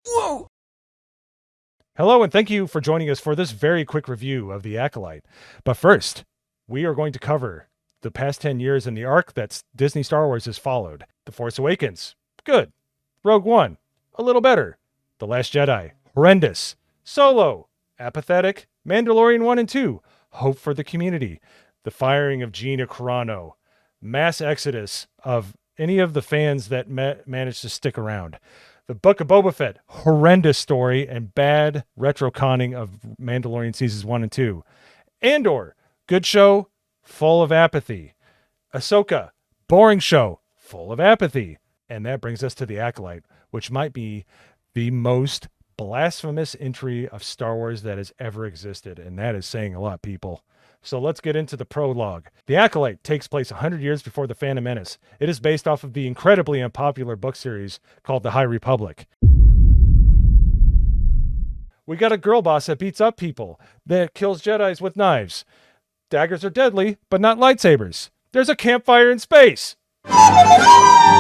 Whoa! Hello, and thank you for joining us for this very quick review of The Acolyte. But first, we are going to cover the past 10 years in the arc that Disney Star Wars has followed. The Force Awakens, good. Rogue One, a little better. The Last Jedi, horrendous. Solo, apathetic. Mandalorian 1 and 2, hope for the community. The firing of Gina Carano, mass exodus of any of the fans that managed to stick around. The Book of Boba Fett, horrendous story and bad retroconning of Mandalorian seasons 1 and 2. Andor, good show, full of apathy. Ahsoka, boring show, full of apathy. And that brings us to The Acolyte, which might be the most blasphemous entry of Star Wars that has ever existed. And that is saying a lot, people. So let's get into the prologue. The Acolyte takes place 100 years before The Phantom Menace. It is based off of the incredibly unpopular book series called The High Republic. We got a girl boss that beats up people, that kills Jedis with knives. Daggers are deadly, but not lightsabers. There's a campfire in space. I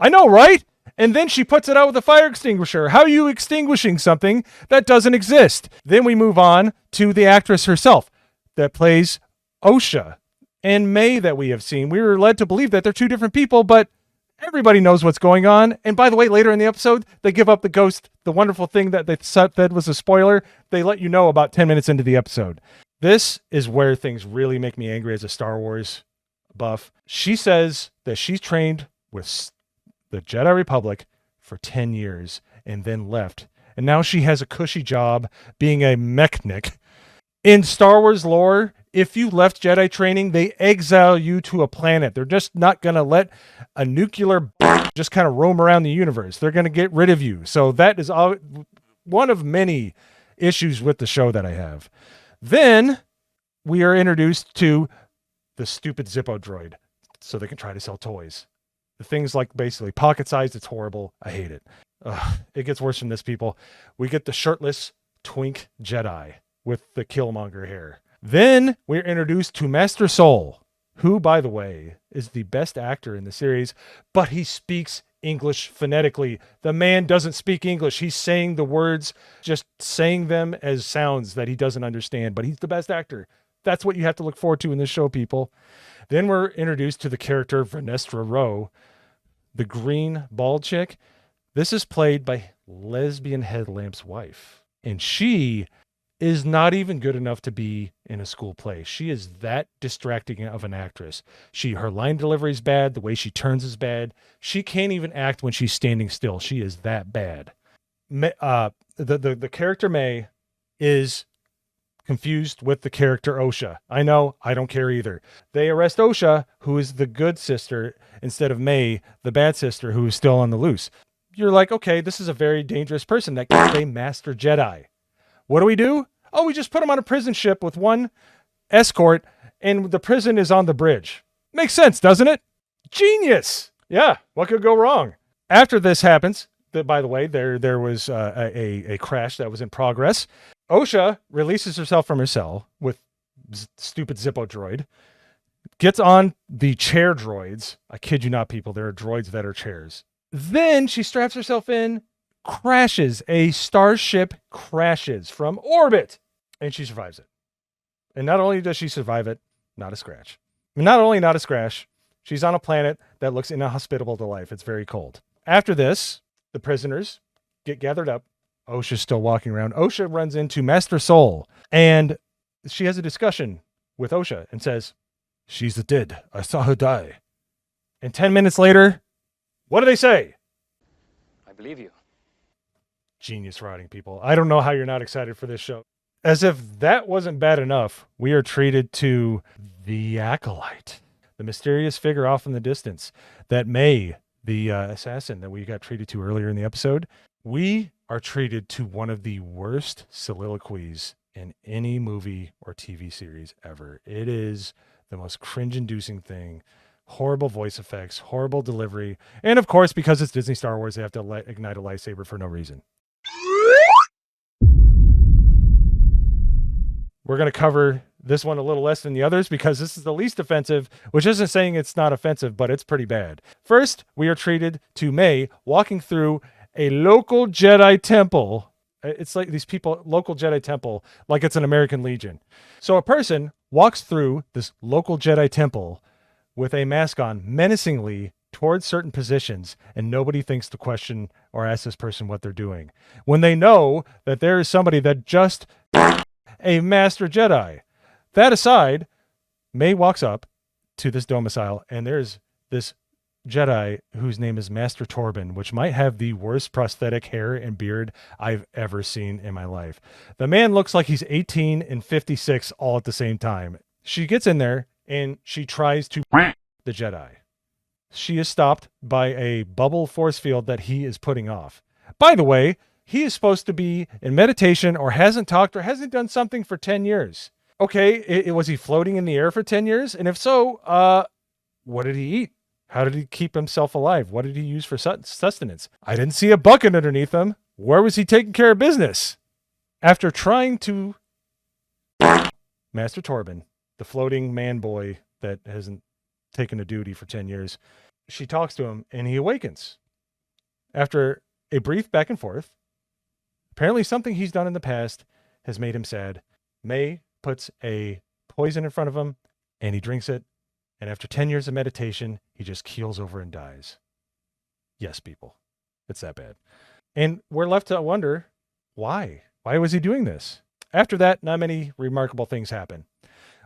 know, right? And then she puts it out with a fire extinguisher. How are you extinguishing something that doesn't exist? Then we move on to the actress herself that plays Osha and May that we have seen. We were led to believe that they're two different people, but everybody knows what's going on. And by the way, later in the episode, they give up the ghost. The wonderful thing that they said was a spoiler, they let you know about 10 minutes into the episode. This is where things really make me angry as a Star Wars buff. She says that she's trained with the Jedi Republic for 10 years and then left. And now she has a cushy job being a mechanic. In Star Wars lore, if you left Jedi training, they exile you to a planet. They're just not going to let a nuclear just kind of roam around the universe. They're going to get rid of you. So that is one of many issues with the show that I have. Then we are introduced to the stupid Zippo droid so they can try to sell toys. The thing's like basically pocket sized. It's horrible. I hate it. It gets worse from this, people. We get the shirtless twink Jedi with the Killmonger hair. Then we're introduced to Master Soul, who, by the way, is the best actor in the series, but he speaks English phonetically. The man doesn't speak English. He's saying the words, just saying them as sounds that he doesn't understand, but he's the best actor. That's what you have to look forward to in this show, people. Then we're introduced to the character Vernestra Rowe, the green bald chick. This is played by Lesbian Headlamp's wife. And she is not even good enough to be in a school play. She is that distracting of an actress. Her line delivery is bad. The way she turns is bad. She can't even act when she's standing still. She is that bad. The character May is confused with the character Osha. I know, I don't care either. They arrest Osha, who is the good sister, instead of May, the bad sister, who is still on the loose. You're like, okay, this is a very dangerous person that can be a master Jedi. What do? Oh, we just put him on a prison ship with one escort, and the prison is on the bridge. Makes sense, doesn't it? Genius! Yeah, what could go wrong? After this happens, by the way, there was a crash that was in progress. Osha releases herself from her cell with stupid Zippo droid, gets on the chair droids. I kid you not, people. There are droids that are chairs. Then she straps herself in, crashes. A starship crashes from orbit, and she survives it. And not only does she survive it, not a scratch. Not only not a scratch, she's on a planet that looks inhospitable to life. It's very cold. After this, the prisoners get gathered up. Osha's still walking around. Osha runs into Master Soul, and she has a discussion with Osha and says, "She's dead. I saw her die." And 10 minutes later, what do they say? I believe you. Genius writing, people. I don't know how you're not excited for this show. As if that wasn't bad enough, we are treated to the Acolyte, the mysterious figure off in the distance that May, the assassin that we got treated to earlier in the episode. We are treated to one of the worst soliloquies in any movie or TV series ever. It is the most cringe-inducing thing. Horrible voice effects, horrible delivery, and of course, because it's Disney Star Wars, they have to ignite a lightsaber for no reason. We're going to cover this one a little less than the others because this is the least offensive, which isn't saying it's not offensive, but it's pretty bad. First, we are treated to May walking through a local Jedi temple. It's like these people, local Jedi temple, like it's an American Legion. So a person walks through this local Jedi temple with a mask on menacingly towards certain positions, and nobody thinks to question or ask this person what they're doing when they know that there is somebody that just a master Jedi. That aside, May walks up to this domicile, and there's this Jedi whose name is Master Torben, which might have the worst prosthetic hair and beard I've ever seen in my life. The man looks like he's 18 and 56 all at the same time. She gets in there and she tries to the Jedi. She is stopped by a bubble force field that he is putting off. By the way, he is supposed to be in meditation or hasn't talked or hasn't done something for 10 years. Okay, was he floating in the air for 10 years? And if so, what did he eat? How did he keep himself alive? What did he use for sustenance? I didn't see a bucket underneath him. Where was he taking care of business? After trying to Master Torben, the floating man boy that hasn't taken a duty for 10 years, she talks to him and he awakens. After a brief back and forth, apparently something he's done in the past has made him sad. May puts a poison in front of him and he drinks it. And after 10 years of meditation, he just keels over and dies. Yes, people. It's that bad. And we're left to wonder, why? Why was he doing this? After that, not many remarkable things happen.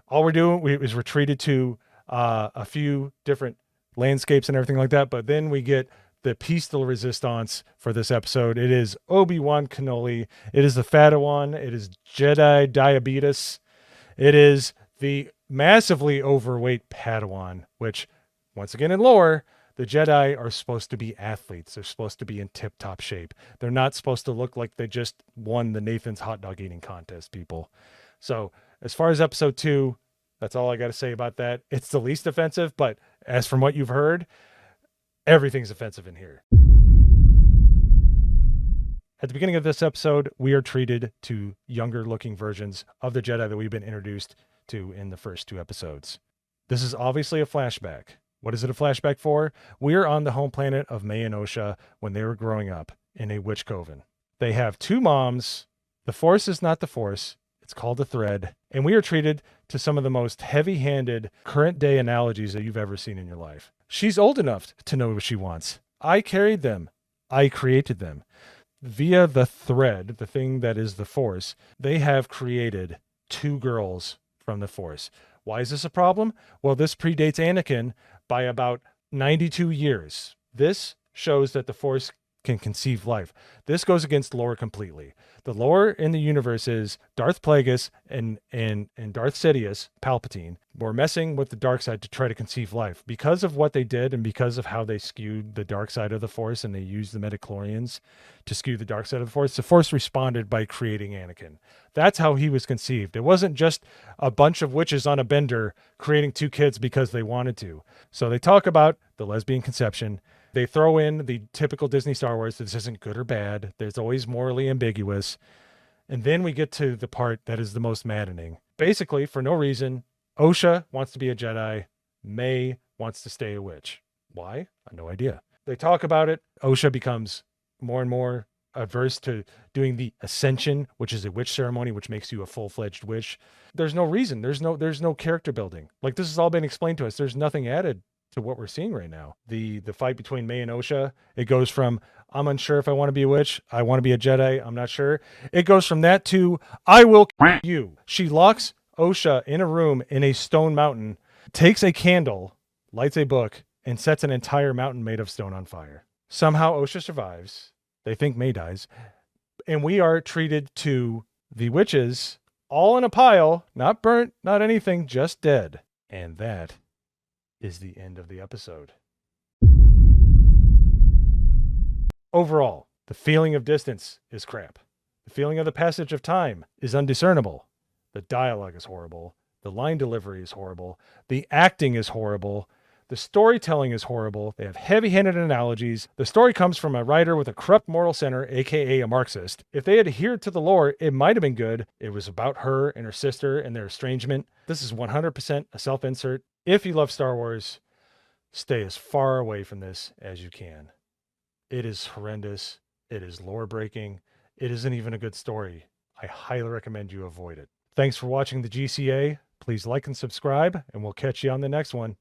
All we're doing is we're treated to a few different landscapes and everything like that. But then we get the piece de resistance for this episode. It is Obi-Wan Kenobi. It is the Padawan. It is Jedi Diabetes. It is the massively overweight Padawan, which, once again in lore, the Jedi are supposed to be athletes. They're supposed to be in tip-top shape. They're not supposed to look like they just won the Nathan's hot dog eating contest, people. So as far as episode 2, that's all I got to say about that. It's the least offensive, but as from what you've heard, everything's offensive in here. At the beginning of this episode, we are treated to younger looking versions of the Jedi that we've been introduced to in the first 2 episodes. This is obviously a flashback. What is it a flashback for? We are on the home planet of May and Osha when they were growing up in a witch coven. They have 2 moms. The Force is not the Force. It's called a thread. And we are treated to some of the most heavy-handed current day analogies that you've ever seen in your life. She's old enough to know what she wants. I carried them. I created them. Via the thread, the thing that is the Force, they have created 2 girls from the Force. Why is this a problem? Well, this predates Anakin by about 92 years. This shows that the Force can conceive life. This goes against lore completely. The lore in the universe is Darth Plagueis and Darth Sidious, Palpatine, were messing with the dark side to try to conceive life. Because of what they did and because of how they skewed the dark side of the Force and they used the midichlorians to skew the dark side of the Force responded by creating Anakin. That's how he was conceived. It wasn't just a bunch of witches on a bender creating 2 kids because they wanted to. So they talk about the lesbian conception. They throw in the typical Disney Star Wars. This isn't good or bad. There's always morally ambiguous. And then we get to the part that is the most maddening. Basically, for no reason, Osha wants to be a Jedi. May wants to stay a witch. Why? I have no idea. They talk about it. Osha becomes more and more averse to doing the ascension, which is a witch ceremony, which makes you a full-fledged witch. There's no reason. There's no character building. Like, this has all been explained to us. There's nothing added to what we're seeing right now. The fight between May and Osha, it goes from, I'm unsure if I want to be a witch, I want to be a Jedi, I'm not sure. It goes from that to, I will kill you. She locks Osha in a room in a stone mountain, takes a candle, lights a book, and sets an entire mountain made of stone on fire. Somehow Osha survives. They think May dies. And we are treated to the witches all in a pile, not burnt, not anything, just dead. And that is the end of the episode. Overall, the feeling of distance is crap. The feeling of the passage of time is undiscernible. The dialogue is horrible. The line delivery is horrible. The acting is horrible. The storytelling is horrible. They have heavy-handed analogies. The story comes from a writer with a corrupt moral center, aka a Marxist. If they adhered to the lore, it might have been good. It was about her and her sister and their estrangement. This is 100% a self-insert. If you love Star Wars, stay as far away from this as you can. It is horrendous. It is lore breaking. It isn't even a good story. I highly recommend you avoid it. Thanks for watching the GCA. Please like and subscribe, and we'll catch you on the next one.